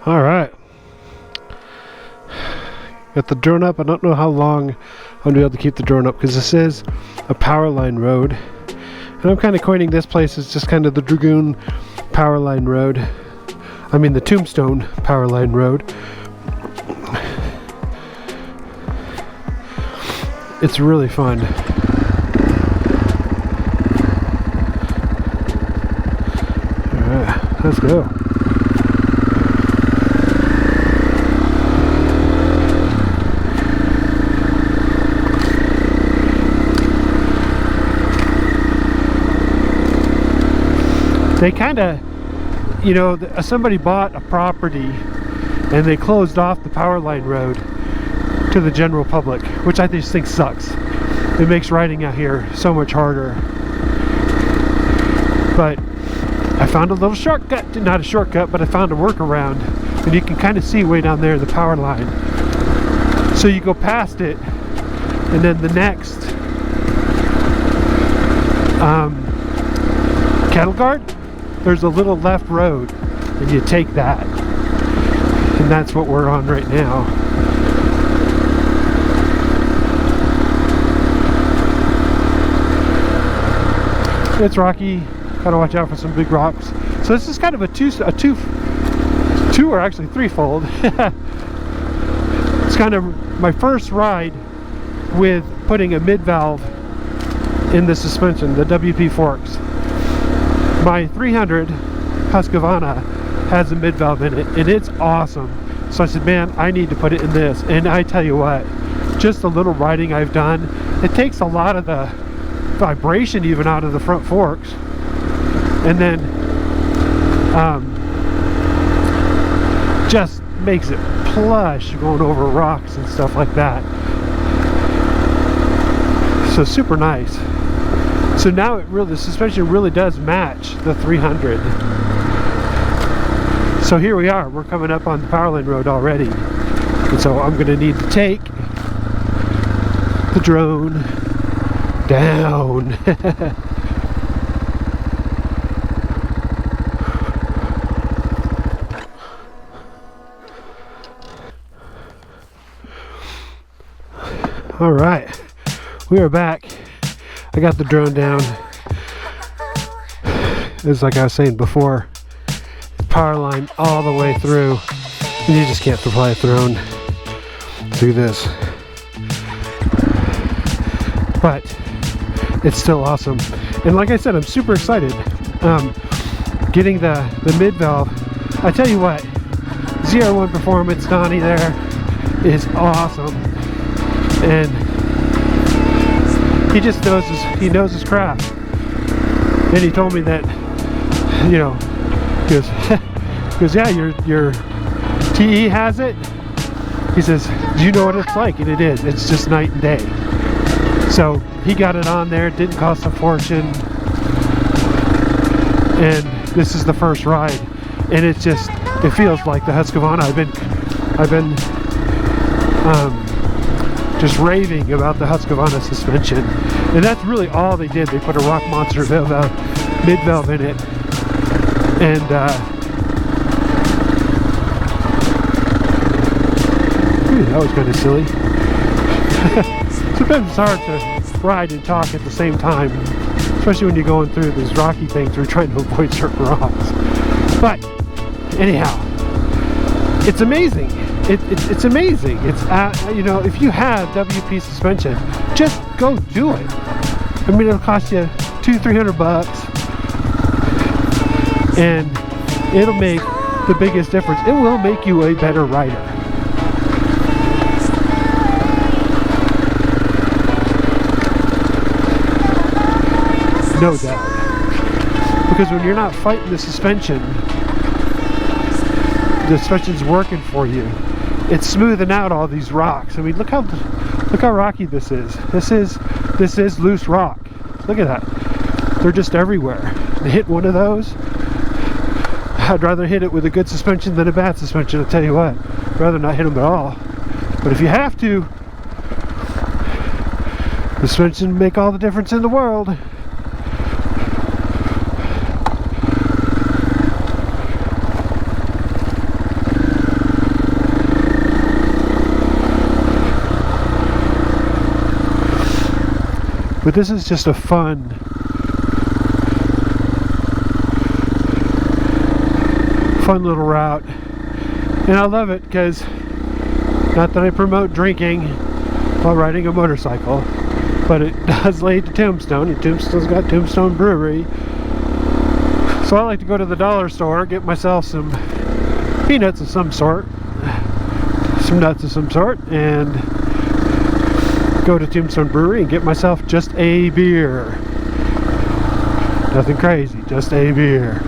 All right. Got the drone up. I don't know how long I'm going to be able to keep the drone up because this is a Powerline road. And I'm kind of coining this place as just kind of the Dragoon Powerline Road. I mean the Tombstone Powerline Road. It's really fun. Alright, let's go. They kind of, you know, somebody bought a property and they closed off the Powerline Road to the general public, which I just think sucks. It makes riding out here so much harder. But I found a little shortcut, not a shortcut, but I found a workaround, and you can kind of see way down there the power line. So you go past it, and then the next cattle guard, there's a little left road, and you take that, and that's what we're on right now. It's rocky, gotta watch out for some big rocks. So this is kind of a two or actually threefold. It's kind of my first ride with putting a mid-valve in the suspension, the WP forks. My 300 Husqvarna has a mid-valve in it, and it's awesome. So I said, man, I need to put it in this. And I tell you what, just the little riding I've done, it takes a lot of the vibration even out of the front forks, and then just makes it plush going over rocks and stuff like that. So super nice. So now it really, the suspension really does match the 300. So here we are, we're coming up on the Powerline Road already, and so I'm going to need to take the drone down. All right, we are back. I got the drone down. It's like I was saying before, power line all the way through. You just can't fly a drone through this, but it's still awesome. And like I said, I'm super excited getting the mid-valve. I tell you what, ZR1 Performance, Donnie there, is awesome. And he just knows his craft. And he told me that, you know, he goes, yeah, your TE has it. He says, do you know what it's like? And it is. It's just night and day. So he got it on there. It didn't cost a fortune. And this is the first ride. And it feels like the Husqvarna. I've been just raving about the Husqvarna suspension, and that's really all they did. They put a Rock Monster mid-valve in it, and that was kind of silly. Sometimes it's hard to ride and talk at the same time, especially when you're going through these rocky things or trying to avoid certain rocks. But anyhow, it's amazing. It's amazing. It's you know, if you have WP suspension, just go do it. I mean, it'll cost you $200-300 bucks, and it'll make the biggest difference. It will make you a better rider. No doubt. Because when you're not fighting the suspension, the suspension's working for you. It's smoothing out all these rocks. I mean, look how rocky this is. This is loose rock. Look at that. They're just everywhere. To hit one of those, I'd rather hit it with a good suspension than a bad suspension. I'll tell you what. I'd rather not hit them at all. But if you have to, the suspension make all the difference in the world. But this is just a fun little route, and I love it because, not that I promote drinking while riding a motorcycle, but it does lead to Tombstone, and Tombstone's got Tombstone Brewery. So I like to go to the dollar store, get myself some peanuts of some sort, some nuts of some sort, and go to Tombstone Brewery and get myself just a beer. Nothing crazy, just a beer.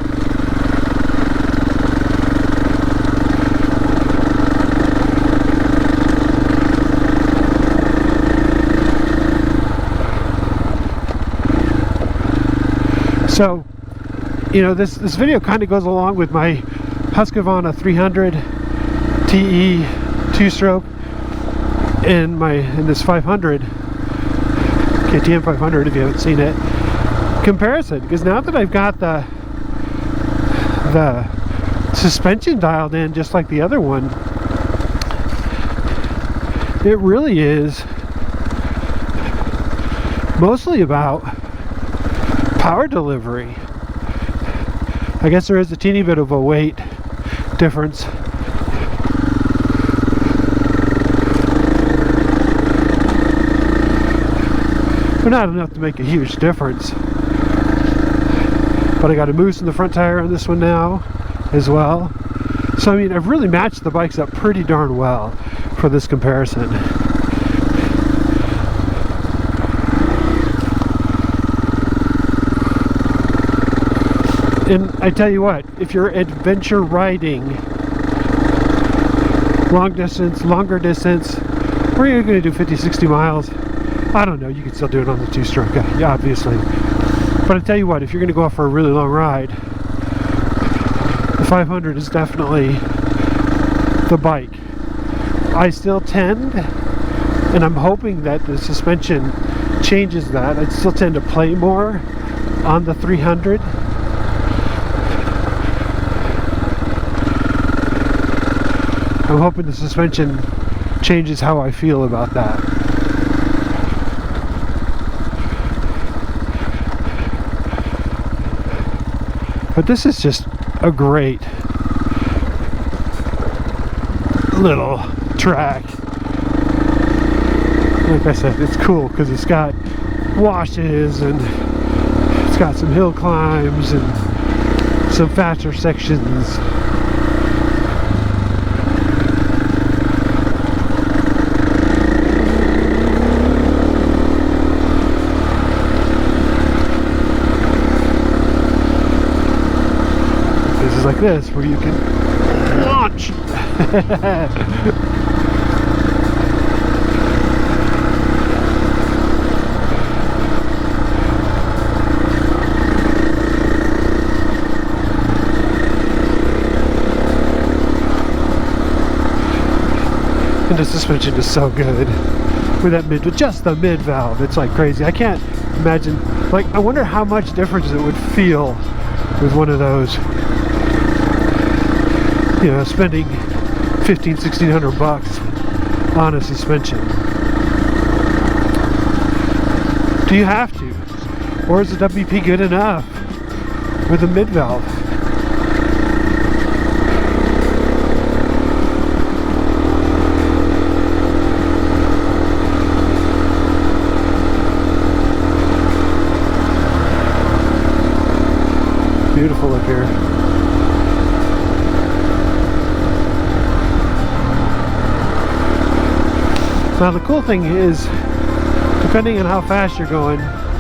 So, you know, this video kind of goes along with my Husqvarna 300 TE 2-stroke and this 500 KTM 500, if you haven't seen it, comparison. Because now that I've got the suspension dialed in just like the other one, it really is mostly about power delivery. I guess there is a teeny bit of a weight difference, but not enough to make a huge difference. But I got a moose in the front tire on this one now as well. So I mean, I've really matched the bikes up pretty darn well for this comparison. And I tell you what, if you're adventure riding, long distance, longer distance, or you're going to do 50, 60 miles, I don't know, you can still do it on the 2-stroke, yeah, obviously. But I tell you what, if you're going to go out for a really long ride, the 500 is definitely the bike. I still tend, and I'm hoping that the suspension changes that, I still tend to play more on the 300. I'm hoping the suspension changes how I feel about that. But this is just a great little track. Like I said, it's cool because it's got washes and it's got some hill climbs and some faster sections. Like this, where you can launch. And the suspension is so good with that just the mid valve. It's like crazy. I can't imagine. Like, I wonder how much difference it would feel with one of those. You know, spending $1,500–1,600 on a suspension. Do you have to? Or is the WP good enough with a mid-valve? Beautiful up here. Now the cool thing is, depending on how fast you're going,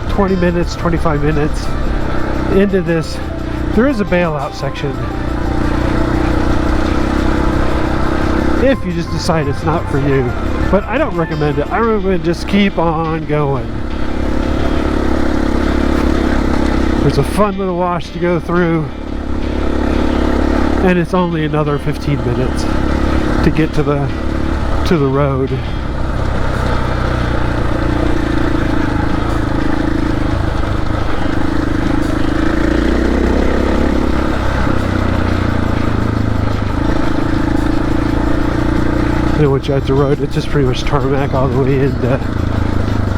20 minutes, 25 minutes into this, there is a bailout section. If you just decide it's not for you. But I don't recommend it. I recommend just keep on going. There's a fun little wash to go through, and it's only another 15 minutes to get to the road. And once you're at the road, it's just pretty much tarmac all the way into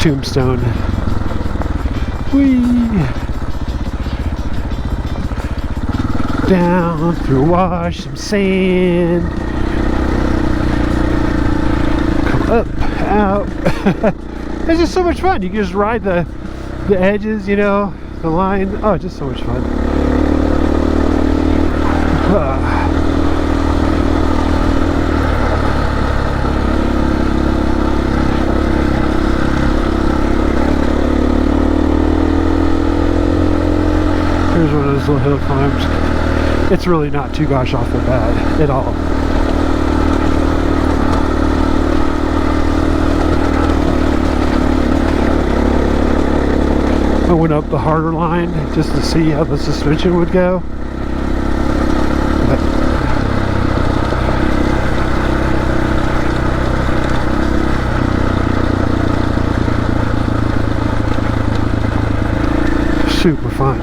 Tombstone. Whee! Down through wash some sand. Come up, out. It's just so much fun. You can just ride the edges, you know, the line. Oh, it's just so much fun. Here's one of those little hill climbs. It's really not too gosh awful bad at all. I went up the harder line just to see how the suspension would go. Super fun.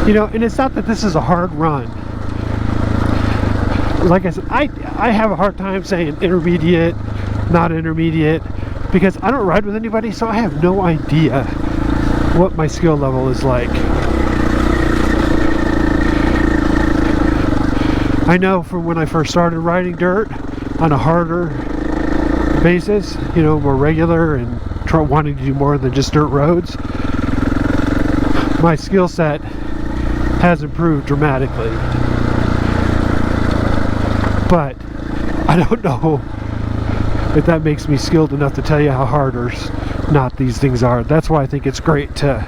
You know, and it's not that this is a hard run. Like I said, I have a hard time saying intermediate, not intermediate, because I don't ride with anybody, so I have no idea what my skill level is like. I know from when I first started riding dirt on a harder basis, you know, more regular and wanting to do more than just dirt roads, my skill set has improved dramatically. But I don't know if that makes me skilled enough to tell you how hard or not these things are. That's why I think it's great to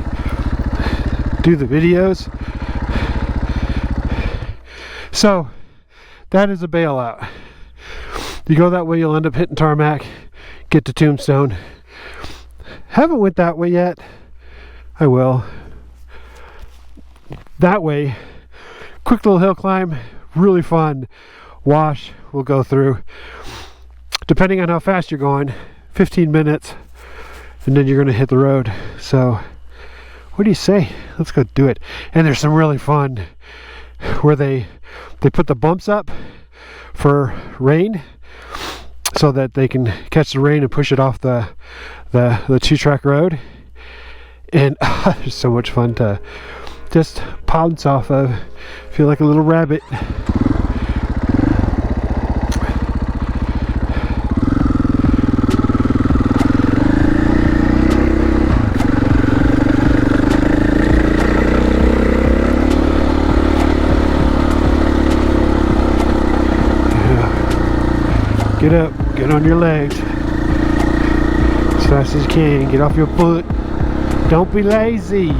do the videos. So that is a bailout. You go that way, you'll end up hitting tarmac, get to Tombstone. Haven't went that way yet. I will. That way, quick little hill climb, really fun. Wash we'll go through. Depending on how fast you're going, 15 minutes, and then you're going to hit the road. So what do you say? Let's go do it. And there's some really fun where they put the bumps up for rain so that they can catch the rain and push it off the 2-track road. And there's so much fun to just pounce off of. Feel like a little rabbit. Get up, get on your legs as fast as you can, get off your foot, don't be lazy.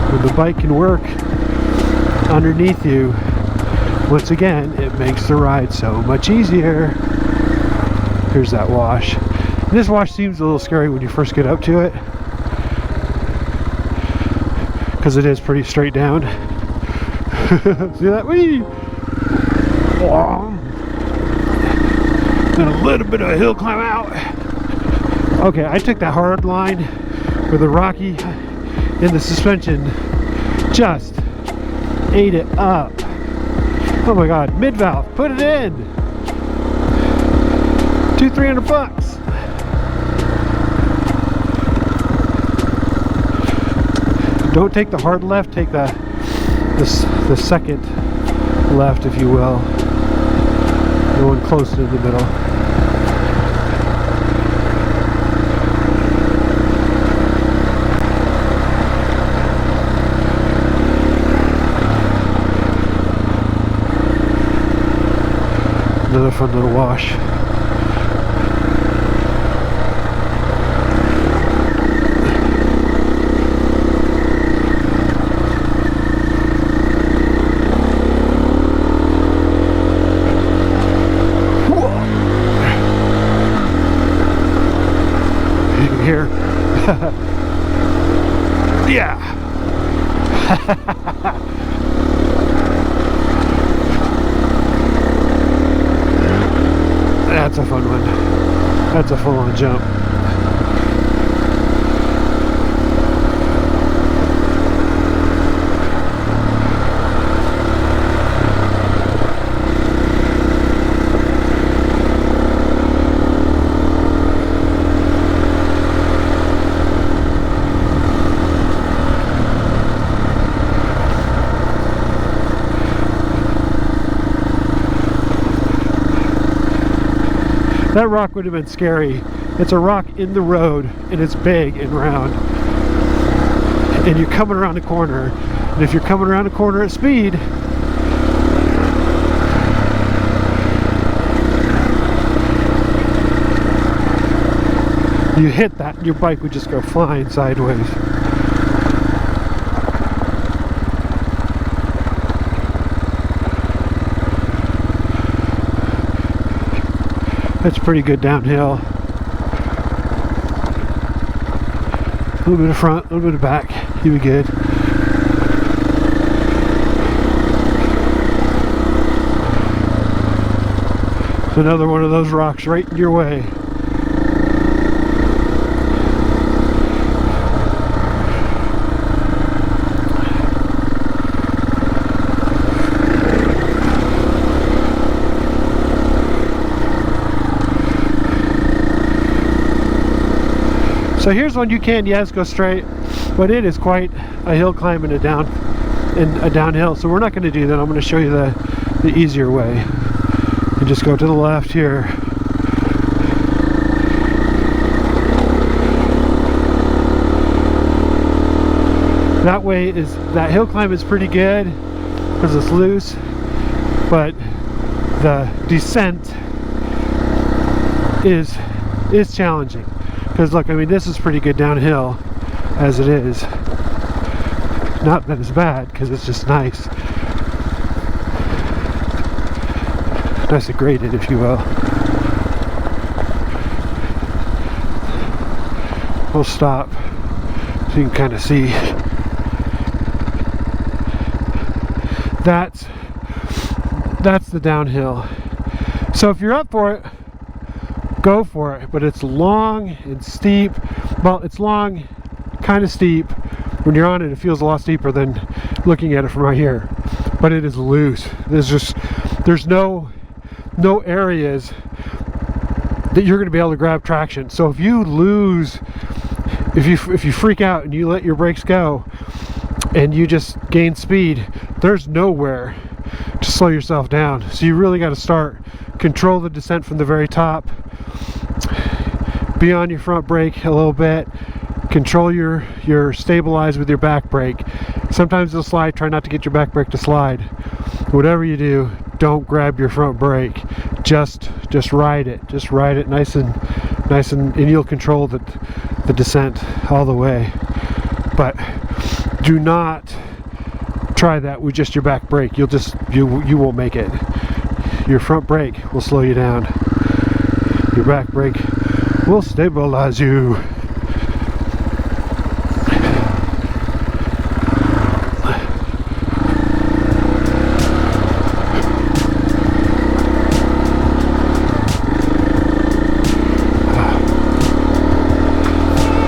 When the bike can work underneath you, once again, it makes the ride so much easier. Here's that wash. And this wash seems a little scary when you first get up to it, because it is pretty straight down. See that? Whee! And a little bit of a hill climb out. Okay, I took that hard line with the rocky in the suspension, just ate it up. Oh my god, Mid-vale, put it in. $200-300 bucks. Don't take the hard left, take the second left, if you will. The one close to the middle. Another fun little wash. Here. Yeah. That's a fun one. That's a full-on jump. That rock would have been scary. It's a rock in the road, and it's big and round. And you're coming around the corner. And if you're coming around the corner at speed, you hit that, and your bike would just go flying sideways. That's pretty good downhill. A little bit of front, a little bit of back. You'll be good. It's another one of those rocks right in your way. So here's one you can, yes, go straight, but it is quite a hill climb and a downhill. So we're not going to do that. I'm going to show you the easier way. You just go to the left here. That way is, that hill climb is pretty good because it's loose, but the descent is challenging. Because look, I mean, this is pretty good downhill as it is. Not that it's bad, because it's just nice. Nice and graded, if you will. We'll stop so you can kind of see. That's the downhill. So if you're up for it, go for it, but it's long and steep. Well, it's long, kind of steep. When you're on it, it feels a lot steeper than looking at it from right here. But it is loose. There's no areas that you're going to be able to grab traction. So if you lose, if you freak out and you let your brakes go, and you just gain speed, there's nowhere to slow yourself down. So you really got to control the descent from the very top. Be on your front brake a little bit. Control your stabilize with your back brake. Sometimes it'll slide. Try not to get your back brake to slide. Whatever you do, don't grab your front brake. Just ride it. Just ride it nice and you'll control the descent all the way. But do not try that with just your back brake. You won't make it. Your front brake will slow you down. Your back brake will stabilize you.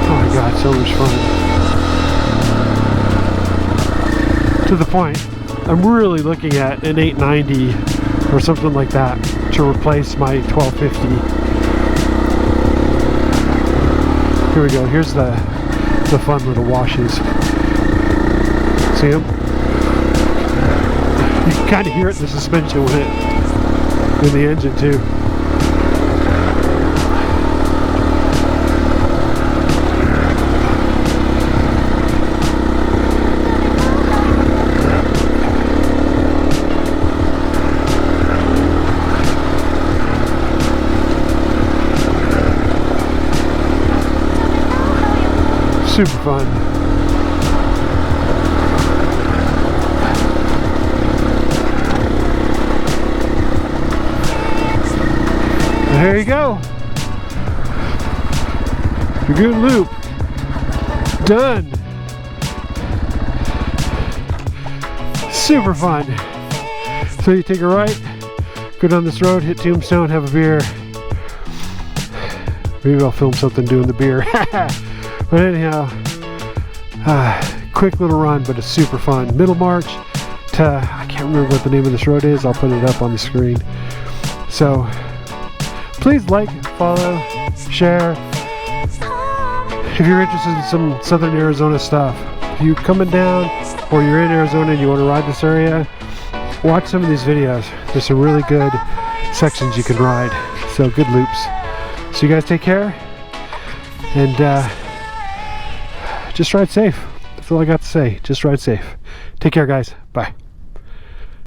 Oh my God, so much fun. To the point, I'm really looking at an 890 or something like that to replace my 1250. Here we go. Here's the fun little washes. See them? You can kind of hear it in the suspension in the engine too. Super fun. And there you go. Your good loop. Done. Super fun. So you take a right, go down this road, hit Tombstone, have a beer. Maybe I'll film something doing the beer. But anyhow, quick little run, but it's super fun. Middlemarch to, I can't remember what the name of this road is. I'll put it up on the screen. So please like, follow, share. If you're interested in some Southern Arizona stuff, if you're coming down or you're in Arizona and you want to ride this area, watch some of these videos. There's some really good sections you can ride. So good loops. So you guys take care, and just ride safe. That's all I got to say. Just ride safe. Take care, guys.